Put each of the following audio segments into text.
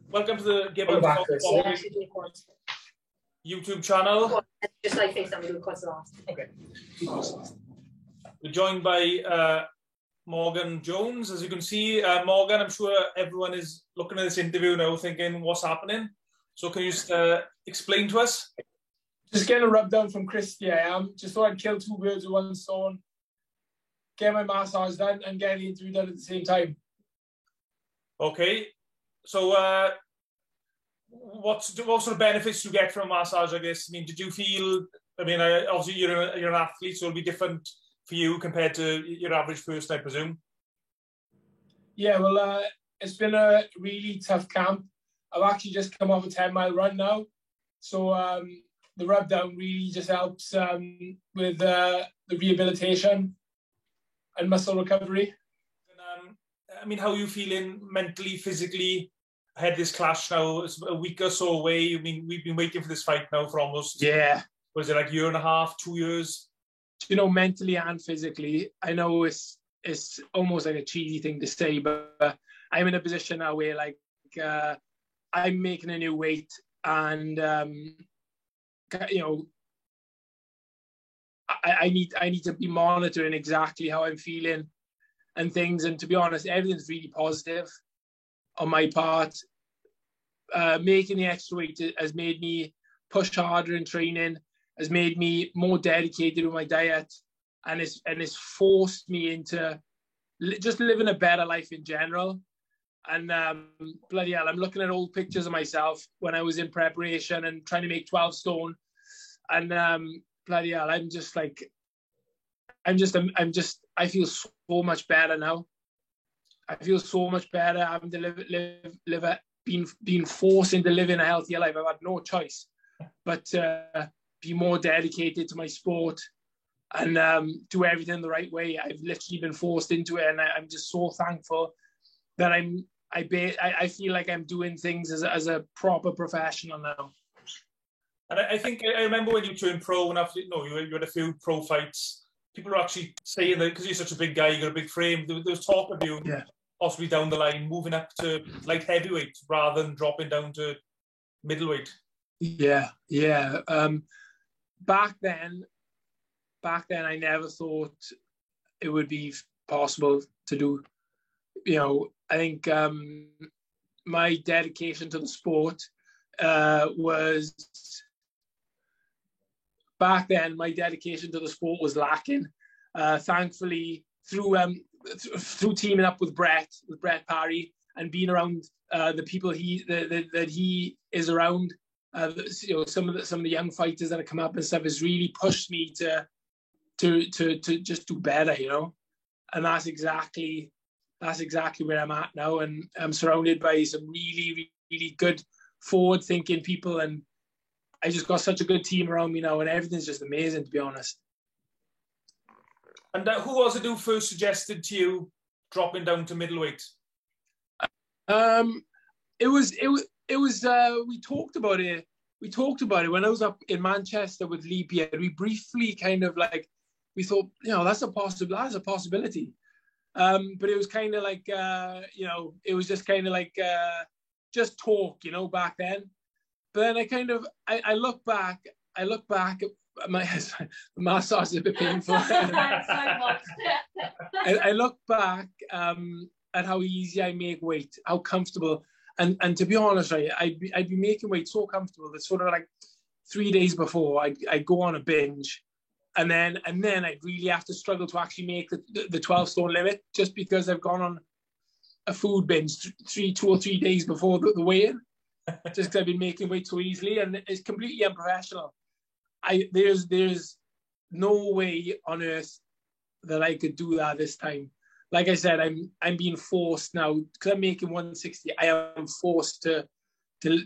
Welcome to the Gibbon YouTube channel. Just like FaceTime, we do quite last. Okay. We're joined by Morgan Jones. As you can see, Morgan, I'm sure everyone is looking at this interview now thinking, what's happening? So can you just explain to us? Just getting a rub down from Christy, I am. Just thought I'd kill two birds with one stone. Get my massage done and get the interview done at the same time. Okay. So what sort of benefits do you get from a massage, I guess? I mean, did you feel, I mean, obviously you're an athlete, so it'll be different for you compared to your average person, I presume. Yeah, well, it's been a really tough camp. I've actually just come off a 10-mile run now. So the rub down really just helps with the rehabilitation and muscle recovery. And, I mean, how are you feeling mentally, physically? I had this clash now, it's a week or so away. I mean, we've been waiting for this fight now for almost, was it like a year and a half, 2 years? You know, mentally and physically, I know it's almost like a cheesy thing to say, but I'm in a position now where like I'm making a new weight and, you know, I need to be monitoring exactly how I'm feeling and things. And to be honest, everything's really positive on my part. Making the extra weight has made me push harder in training, has made me more dedicated with my diet, and it's forced me into just living a better life in general. And bloody hell, I'm looking at old pictures of myself when I was in preparation and trying to make 12 stone. And bloody hell, I feel so much better now. I feel so much better having to being forced into living a healthier life. I've had no choice but be more dedicated to my sport and do everything the right way. I've literally been forced into it, and I'm just so thankful that I feel like I'm doing things as a proper professional now. And I think I remember when you turned pro, and after you had a few pro fights, people were actually saying that because you're such a big guy, you got a big frame. There was talk of you possibly down the line moving up to light heavyweight rather than dropping down to middleweight. Yeah. Back then, I never thought it would be possible to do. You know, I think my dedication to the sport was back then. My dedication to the sport was lacking. Thankfully, through teaming up with Brett Parry and being around the people that he is around, you know, some of the young fighters that have come up and stuff has really pushed me to just do better, you know. And that's exactly where I'm at now, and I'm surrounded by some really, really good forward-thinking people, and I just got such a good team around me now, and everything's just amazing, to be honest. And who was it who first suggested to you dropping down to middleweight? It was we talked about it. We talked about it when I was up in Manchester with Lee Pierre. We briefly kind of like, we thought, you know, that's a possibility. But it was kind of like, you know, it was just kind of like just talk, you know, back then. But then I look back my massage is a bit painful. I look back at how easy I make weight, how comfortable, and to be honest, right, I'd be making weight so comfortable that sort of like 3 days before I'd go on a binge, and then I'd really have to struggle to actually make the 12 stone limit just because I've gone on a food binge 2 or 3 days before the weigh-in, just because I've been making weight so easily, and it's completely unprofessional. There's no way on earth that I could do that this time. Like I said, I'm being forced now because I'm making 160. I am forced to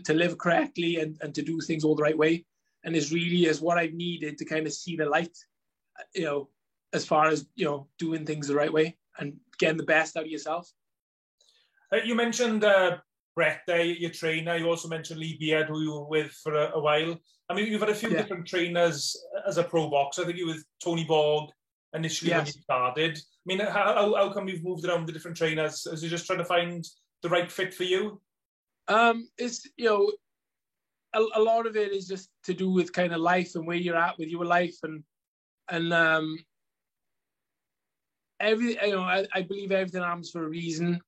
live correctly and to do things all the right way. And this really is what I've needed to kind of see the light, you know, as far as, you know, doing things the right way and getting the best out of yourself. You mentioned Brett there, your trainer. You also mentioned Lee Beard, who you were with for a while. I mean, you've had a few different trainers as a pro boxer. I think you were with Tony Borg initially when you started. I mean, how come you've moved around the different trainers? Is you just trying to find the right fit for you? It's, a lot of it is just to do with kind of life and where you're at with your life, and I believe everything happens for a reason.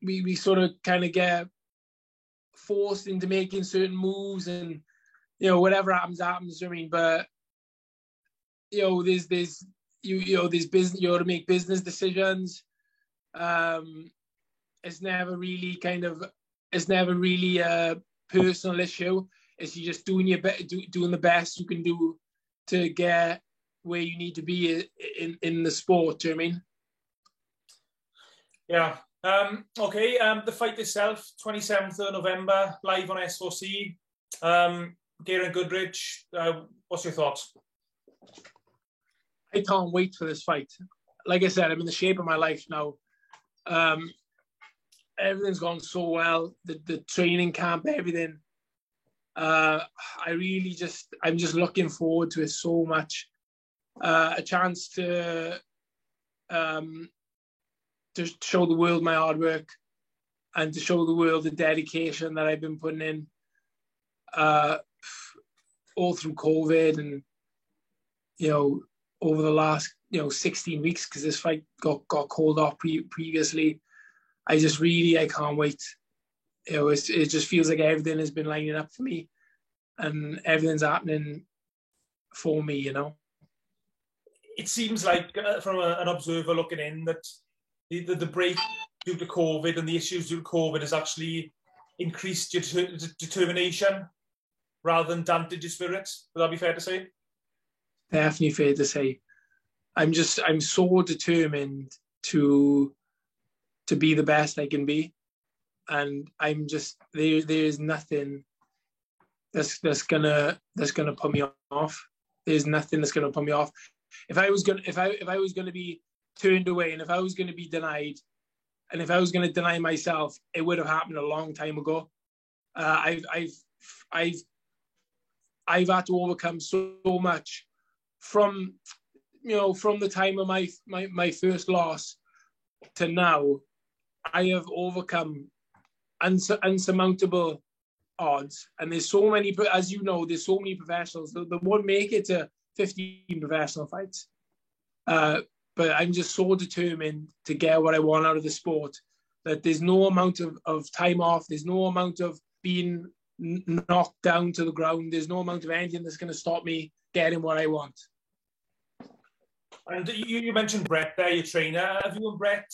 We sort of kind of get forced into making certain moves, and whatever happens. I mean, but there's business. You got to make business decisions. It's never really a personal issue. It's you just doing doing the best you can do to get where you need to be in the sport. Do you know what I mean? Yeah. Okay. The fight itself, 27th of November, live on SOC. Geraint Goodridge. What's your thoughts? I can't wait for this fight. Like I said, I'm in the shape of my life now. Everything's gone so well. The training camp, everything. I'm just looking forward to it so much. A chance to show the world my hard work, and to show the world the dedication that I've been putting in all through COVID, and over the last 16 weeks, because this fight got called off previously. I can't wait. It just feels like everything has been lining up for me, and everything's happening for me. It seems like from an observer looking in that the break due to COVID and the issues due to COVID has actually increased your determination rather than dampened your spirit. Would that be fair to say? Definitely fair to say. I'm so determined to be the best I can be, and I'm just there's nothing that's gonna put me off. There's nothing that's gonna put me off. If I was gonna be turned away, and if I was gonna be denied, and if I was gonna deny myself, it would have happened a long time ago. I've had to overcome so much from the time of my first loss to now. I have overcome unsurmountable odds, and there's so many, as you know, there's so many professionals that won't make it to 15 professional fights. But I'm just so determined to get what I want out of the sport that there's no amount of time off. There's no amount of being knocked down to the ground. There's no amount of anything that's going to stop me getting what I want. And you mentioned Brett there, your trainer. Have you and Brett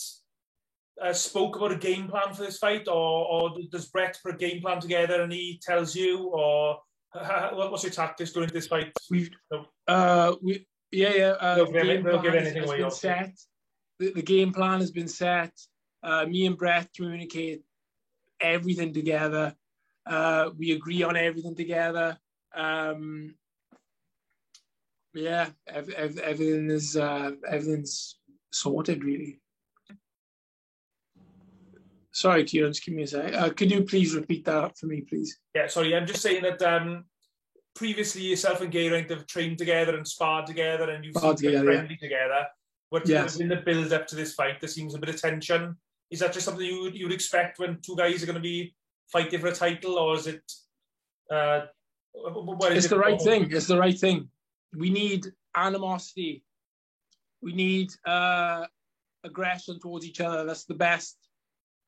spoke about a game plan for this fight, or does Brett put a game plan together and he tells you, or what's your tactics going into this fight? They'll give anything away. The game plan has been set. Me and Brett communicate everything together. We agree on everything together. Everything's sorted, really. Sorry, Kieran, just give me a sec. Could you please repeat that up for me, please? Yeah, sorry. I'm just saying that previously yourself and Geraint have trained together and sparred together, and you've been friendly together. But in the build-up to this fight, there seems a bit of tension. Is that just something you would expect when two guys are going to be fighting for a title, or is it? It's the right thing. It's the right thing. We need animosity. We need aggression towards each other. That's the best.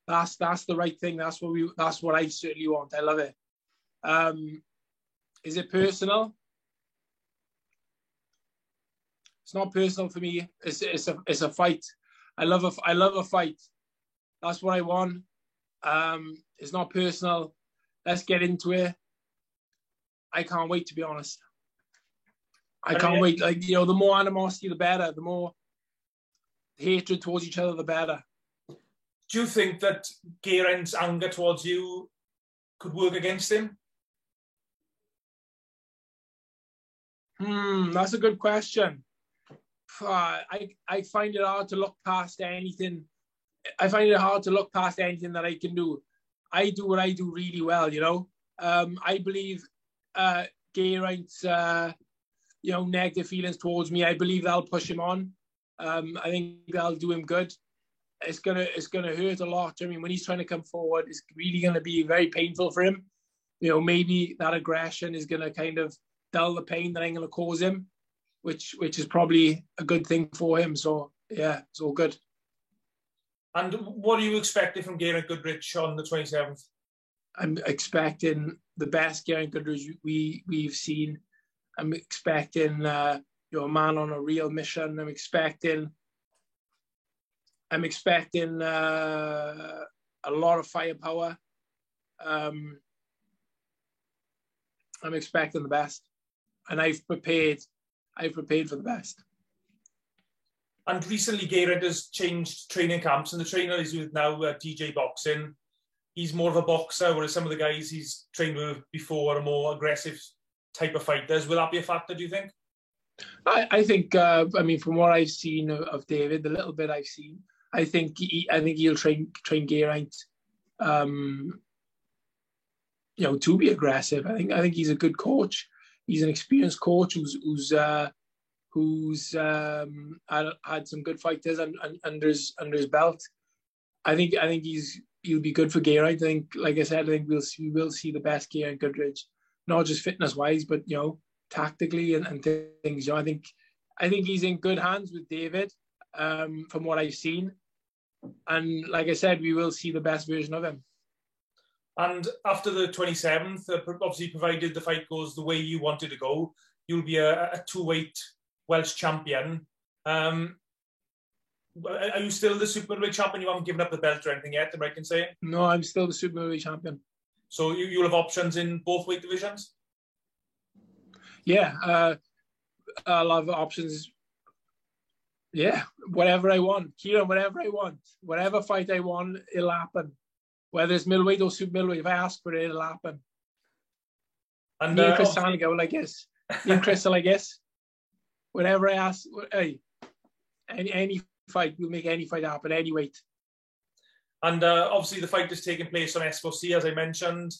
That's the right thing. That's what I certainly want. I love it. Is it personal? It's not personal for me. It's a fight. I love a fight. That's what I want. It's not personal. Let's get into it. I can't wait, to be honest. I can't wait. The more animosity, the better. The more hatred towards each other, the better. Do you think that Geraint's anger towards you could work against him? That's a good question. I find it hard to look past anything. I find it hard to look past anything that I can do. I do what I do really well, I believe Geraint's negative feelings towards me, I believe that'll push him on. I think that'll do him good. it's gonna hurt a lot. I mean, when he's trying to come forward, it's really gonna be very painful for him. You know, maybe that aggression is gonna kind of dull the pain that I'm gonna cause him, which is probably a good thing for him. So yeah, it's all good. And what are you expecting from Geraint Goodrich on the 27th? I'm expecting the best Geraint Goodrich we've seen. I'm expecting a man on a real mission. I'm expecting a lot of firepower. I'm expecting the best, and I've prepared for the best. And recently, Geraint has changed training camps, and the trainer he's with now, DJ Boxing, he's more of a boxer, whereas some of the guys he's trained with before are more aggressive type of fighters. Will that be a factor, do you think? I think, I mean, from what I've seen of David, the little bit I've seen, I think he'll train Geraint, to be aggressive. I think he's a good coach. He's an experienced coach who's had some good fighters under his belt. I think he'll be good for Geraint. I think, like I said, I think we will see the best Geraint Goodrich, not just fitness wise, but tactically and things. I think he's in good hands with David, from what I've seen. And like I said, we will see the best version of him. And after the 27th, obviously, provided the fight goes the way you wanted to go, you'll be a two-weight Welsh champion. Are you still the super middleweight champion? You haven't given up the belt or anything yet, am I right in saying? No, I'm still the super middleweight champion. So you'll have options in both weight divisions? Yeah, I'll have options. Yeah, whatever I want. Kieran, whatever I want. Whatever fight I want, it'll happen. Whether it's middleweight or super middleweight, if I ask for it, it'll happen. And me and Chris Sanigo, I guess. Me and Crystal, I guess. Whenever I ask, hey, any fight, we'll make any fight happen, any weight. And obviously the fight is taking place on S4C, as I mentioned,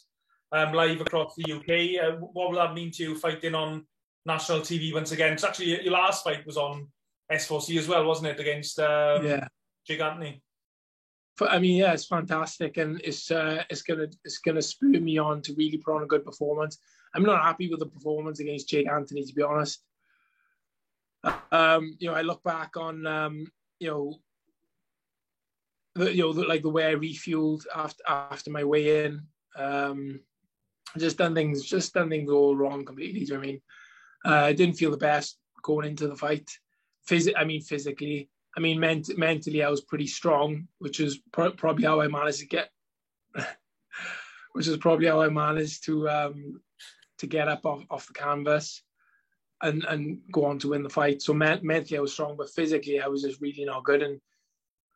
live across the UK. What will that mean to you, fighting on national TV once again? It's actually, your last fight was on S4C as well, wasn't it, against Jake Anthony? I mean, yeah, it's fantastic, and it's gonna spur me on to really put on a good performance. I'm not happy with the performance against Jake Anthony, to be honest. I look back on the way I refueled after my weigh-in. Just done things all wrong completely. Do you know what I mean? I didn't feel the best going into the fight. Physically. I mean, mentally, I was pretty strong, which is probably how I managed to get, to get up off the canvas and go on to win the fight. So mentally, I was strong, but physically, I was just really not good. And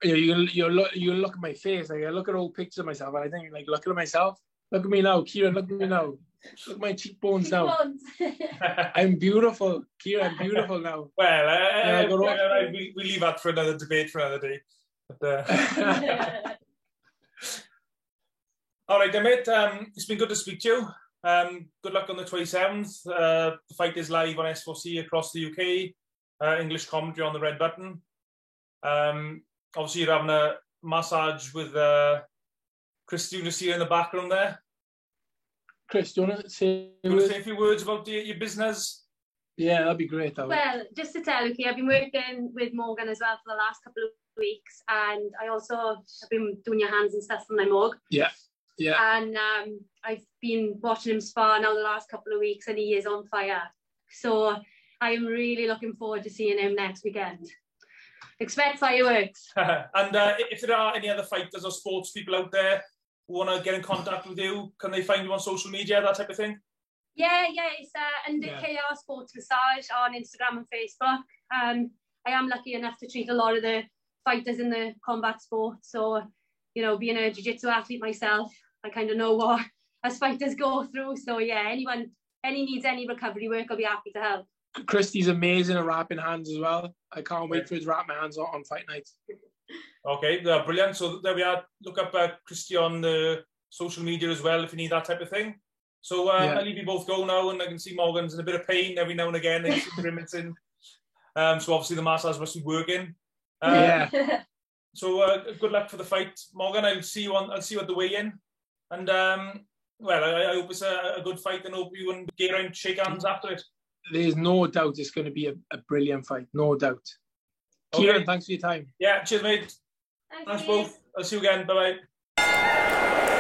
you look at my face, like I look at old pictures of myself, and I think, like, looking at myself, look at me now, Kieran, look at me now. Look at my cheekbones now. I'm beautiful, Kieran. I'm beautiful now. Well, we leave that for another debate for another day. But, all right, then, mate. It's been good to speak to you. Good luck on the 27th. The fight is live on S4C across the UK. English commentary on the red button. Obviously, you're having a massage with Chris Dunas here in the background there. Chris, do you want to say a few words about your business? Yeah, that'd be great. Well, just to tell you, I've been working with Morgan as well for the last couple of weeks, and I also have been doing your hands and stuff for my Morg. Yeah. And I've been watching him spar now the last couple of weeks, and he is on fire. So I am really looking forward to seeing him next weekend. Expect fireworks. And if there are any other fighters or sports people out there who want to get in contact with you, can they find you on social media, that type of thing? Yeah, it's under KR Sports Massage on Instagram and Facebook. I am lucky enough to treat a lot of the fighters in the combat sport. So, being a jiu-jitsu athlete myself, I kind of know what us fighters go through. So yeah, anyone needs any recovery work, I'll be happy to help. Christy's amazing at wrapping hands as well. I can't wait for his wrap my hands on fight nights. Okay, brilliant. So there we are. Look up Christy on the social media as well if you need that type of thing. So I'll leave you both go now, and I can see Morgan's in a bit of pain every now and again. So obviously the massage must be working. So good luck for the fight, Morgan. I'll see you at the weigh-in, and well, I hope it's a good fight, and hope you and Geraint shake hands after it. There's no doubt it's going to be a brilliant fight, no doubt. Okay. Kieran, thanks for your time. Yeah, cheers, mate. Thanks both. I'll see you again. Bye bye.